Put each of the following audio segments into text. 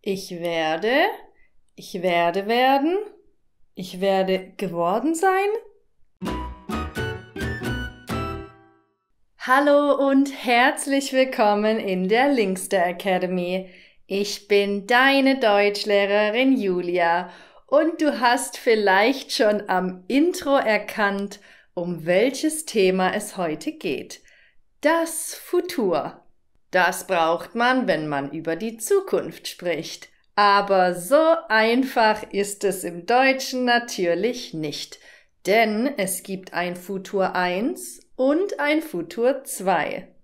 Ich werde, ich werde werden, ich werde geworden sein. Hallo und herzlich willkommen in der Linkster Academy. Ich bin deine Deutschlehrerin Julia und du hast vielleicht schon am Intro erkannt, um welches Thema es heute geht. Das Futur. Das braucht man, wenn man über die Zukunft spricht. Aber so einfach ist es im Deutschen natürlich nicht. Denn es gibt ein Futur 1 und ein Futur 2.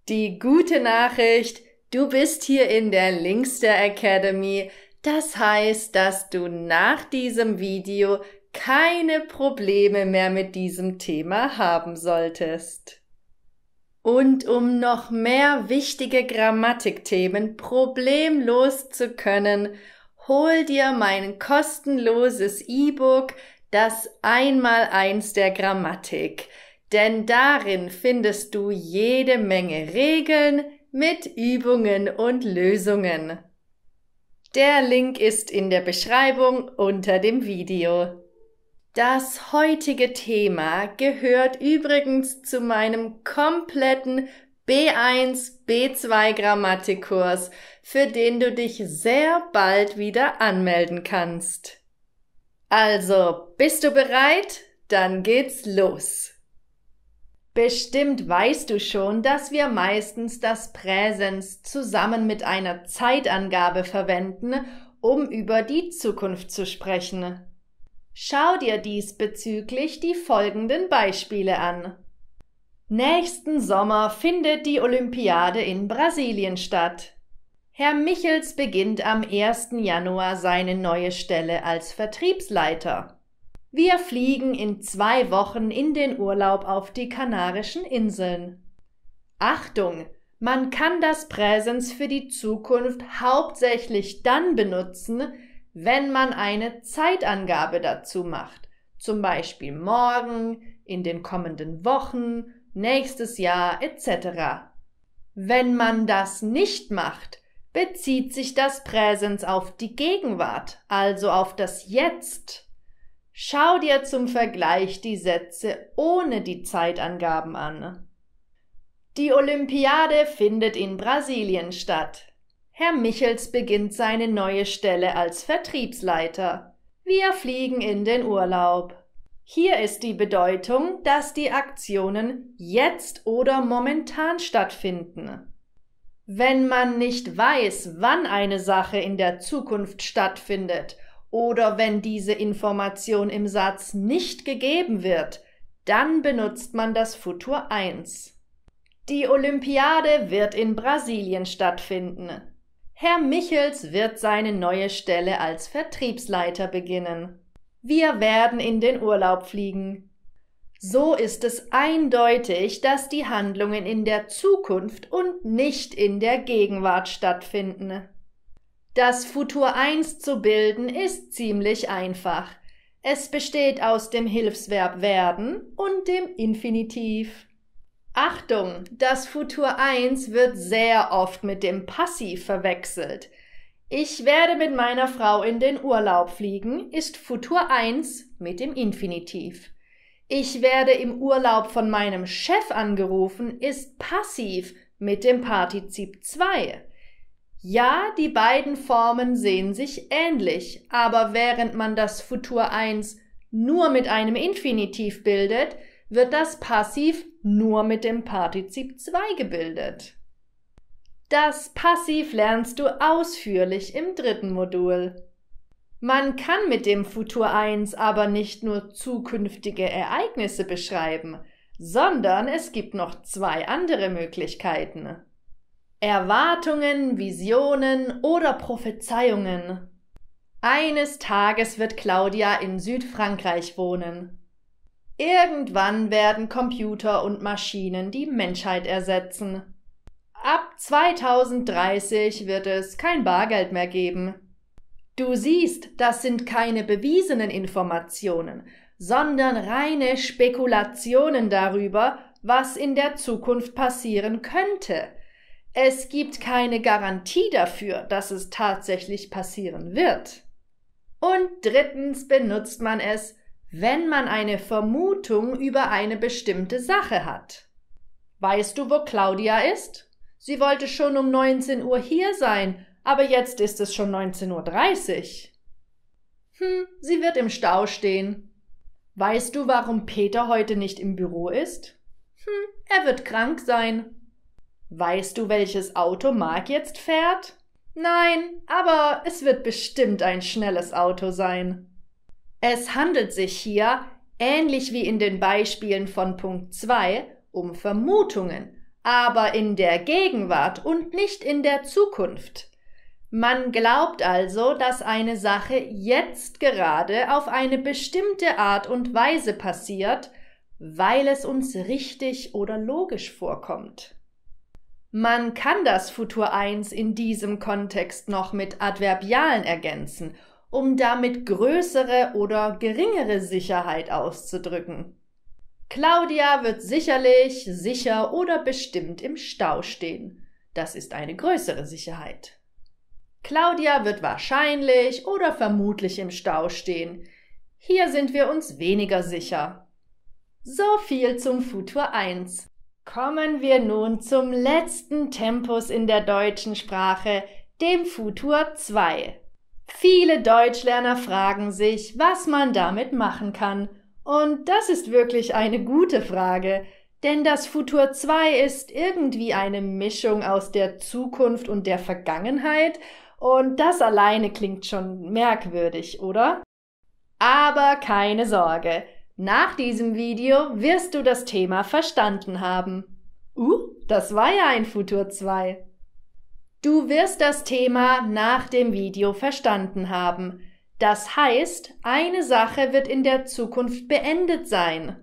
Die gute Nachricht, du bist hier in der Linkster Academy. Das heißt, dass du nach diesem Video keine Probleme mehr mit diesem Thema haben solltest. Und um noch mehr wichtige Grammatikthemen problemlos zu können, hol dir mein kostenloses E-Book, das Einmaleins der Grammatik, denn darin findest du jede Menge Regeln mit Übungen und Lösungen. Der Link ist in der Beschreibung unter dem Video. Das heutige Thema gehört übrigens zu meinem kompletten B1, B2 Grammatikkurs, für den du dich sehr bald wieder anmelden kannst. Also, bist du bereit? Dann geht's los. Bestimmt weißt du schon, dass wir meistens das Präsens zusammen mit einer Zeitangabe verwenden, um über die Zukunft zu sprechen. Schau dir diesbezüglich die folgenden Beispiele an. Nächsten Sommer findet die Olympiade in Brasilien statt. Herr Michels beginnt am 1. Januar seine neue Stelle als Vertriebsleiter. Wir fliegen in 2 Wochen in den Urlaub auf die Kanarischen Inseln. Achtung! Man kann das Präsens für die Zukunft hauptsächlich dann benutzen, wenn man eine Zeitangabe dazu macht, zum Beispiel morgen, in den kommenden Wochen, nächstes Jahr etc. Wenn man das nicht macht, bezieht sich das Präsens auf die Gegenwart, also auf das Jetzt. Schau dir zum Vergleich die Sätze ohne die Zeitangaben an. Die Olympiade findet in Brasilien statt. Herr Michels beginnt seine neue Stelle als Vertriebsleiter. Wir fliegen in den Urlaub. Hier ist die Bedeutung, dass die Aktionen jetzt oder momentan stattfinden. Wenn man nicht weiß, wann eine Sache in der Zukunft stattfindet oder wenn diese Information im Satz nicht gegeben wird, dann benutzt man das Futur 1. Die Olympiade wird in Brasilien stattfinden. Herr Michels wird seine neue Stelle als Vertriebsleiter beginnen. Wir werden in den Urlaub fliegen. So ist es eindeutig, dass die Handlungen in der Zukunft und nicht in der Gegenwart stattfinden. Das Futur 1 zu bilden ist ziemlich einfach. Es besteht aus dem Hilfsverb werden und dem Infinitiv. Achtung, das Futur 1 wird sehr oft mit dem Passiv verwechselt. Ich werde mit meiner Frau in den Urlaub fliegen ist Futur 1 mit dem Infinitiv. Ich werde im Urlaub von meinem Chef angerufen ist Passiv mit dem Partizip 2. Ja, die beiden Formen sehen sich ähnlich, aber während man das Futur 1 nur mit einem Infinitiv bildet, wird das Passiv nur mit dem Partizip 2 gebildet. Das Passiv lernst du ausführlich im 3. Modul. Man kann mit dem Futur 1 aber nicht nur zukünftige Ereignisse beschreiben, sondern es gibt noch 2 andere Möglichkeiten. Erwartungen, Visionen oder Prophezeiungen. Eines Tages wird Claudia in Südfrankreich wohnen. Irgendwann werden Computer und Maschinen die Menschheit ersetzen. Ab 2030 wird es kein Bargeld mehr geben. Du siehst, das sind keine bewiesenen Informationen, sondern reine Spekulationen darüber, was in der Zukunft passieren könnte. Es gibt keine Garantie dafür, dass es tatsächlich passieren wird. Und drittens benutzt man es, wenn man eine Vermutung über eine bestimmte Sache hat. Weißt du, wo Claudia ist? Sie wollte schon um 19 Uhr hier sein, aber jetzt ist es schon 19:30 Uhr. Sie wird im Stau stehen. Weißt du, warum Peter heute nicht im Büro ist? Er wird krank sein. Weißt du, welches Auto Marc jetzt fährt? Nein, aber es wird bestimmt ein schnelles Auto sein. Es handelt sich hier, ähnlich wie in den Beispielen von Punkt 2, um Vermutungen, aber in der Gegenwart und nicht in der Zukunft. Man glaubt also, dass eine Sache jetzt gerade auf eine bestimmte Art und Weise passiert, weil es uns richtig oder logisch vorkommt. Man kann das Futur 1 in diesem Kontext noch mit Adverbialen ergänzen, um damit größere oder geringere Sicherheit auszudrücken. Claudia wird sicherlich, sicher oder bestimmt im Stau stehen. Das ist eine größere Sicherheit. Claudia wird wahrscheinlich oder vermutlich im Stau stehen. Hier sind wir uns weniger sicher. So viel zum Futur 1. Kommen wir nun zum letzten Tempus in der deutschen Sprache, dem Futur 2. Viele Deutschlerner fragen sich, was man damit machen kann. Und das ist wirklich eine gute Frage, denn das Futur 2 ist irgendwie eine Mischung aus der Zukunft und der Vergangenheit und das alleine klingt schon merkwürdig, oder? Aber keine Sorge, nach diesem Video wirst du das Thema verstanden haben. Das war ja ein Futur 2. Du wirst das Thema nach dem Video verstanden haben. Das heißt, eine Sache wird in der Zukunft beendet sein.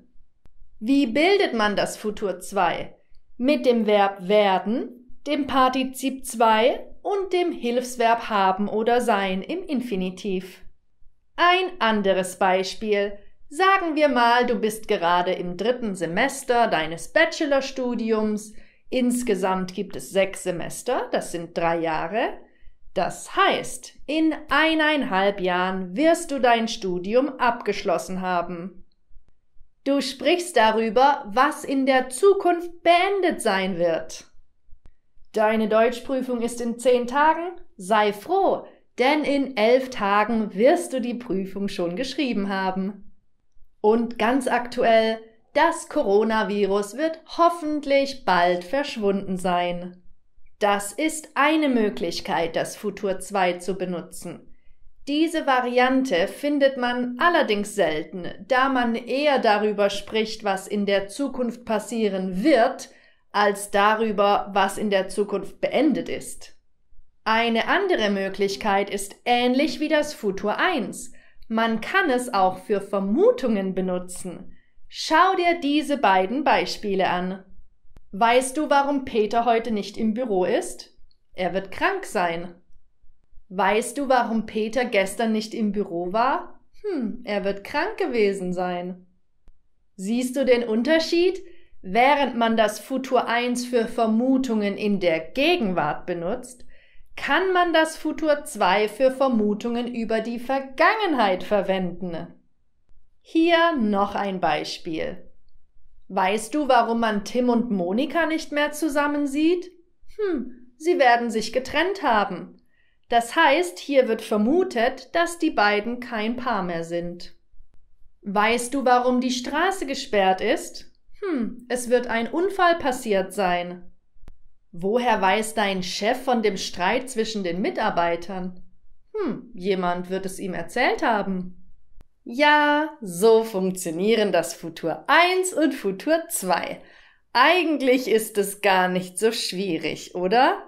Wie bildet man das Futur 2? Mit dem Verb werden, dem Partizip 2 und dem Hilfsverb haben oder sein im Infinitiv. Ein anderes Beispiel. Sagen wir mal, du bist gerade im 3. Semester deines Bachelorstudiums. Insgesamt gibt es 6 Semester, das sind 3 Jahre. Das heißt, in 1,5 Jahren wirst du dein Studium abgeschlossen haben. Du sprichst darüber, was in der Zukunft beendet sein wird. Deine Deutschprüfung ist in 10 Tagen? Sei froh, denn in 11 Tagen wirst du die Prüfung schon geschrieben haben. Und ganz aktuell, das Coronavirus wird hoffentlich bald verschwunden sein. Das ist eine Möglichkeit, das Futur 2 zu benutzen. Diese Variante findet man allerdings selten, da man eher darüber spricht, was in der Zukunft passieren wird, als darüber, was in der Zukunft beendet ist. Eine andere Möglichkeit ist ähnlich wie das Futur 1. Man kann es auch für Vermutungen benutzen. Schau dir diese beiden Beispiele an. Weißt du, warum Peter heute nicht im Büro ist? Er wird krank sein. Weißt du, warum Peter gestern nicht im Büro war? Er wird krank gewesen sein. Siehst du den Unterschied? Während man das Futur 1 für Vermutungen in der Gegenwart benutzt, kann man das Futur 2 für Vermutungen über die Vergangenheit verwenden. Hier noch ein Beispiel. Weißt du, warum man Tim und Monika nicht mehr zusammen sieht? Sie werden sich getrennt haben. Das heißt, hier wird vermutet, dass die beiden kein Paar mehr sind. Weißt du, warum die Straße gesperrt ist? Es wird ein Unfall passiert sein. Woher weiß dein Chef von dem Streit zwischen den Mitarbeitern? Jemand wird es ihm erzählt haben. Ja, so funktionieren das Futur 1 und Futur 2. Eigentlich ist es gar nicht so schwierig, oder?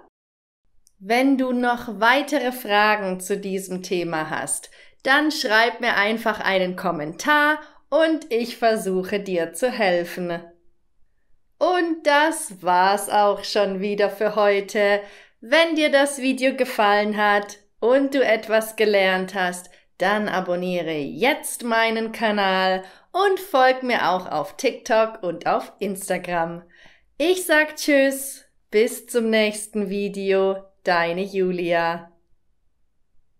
Wenn du noch weitere Fragen zu diesem Thema hast, dann schreib mir einfach einen Kommentar und ich versuche dir zu helfen. Und das war's auch schon wieder für heute. Wenn dir das Video gefallen hat und du etwas gelernt hast, dann abonniere jetzt meinen Kanal und folg mir auch auf TikTok und auf Instagram. Ich sag Tschüss! Bis zum nächsten Video, deine Julia.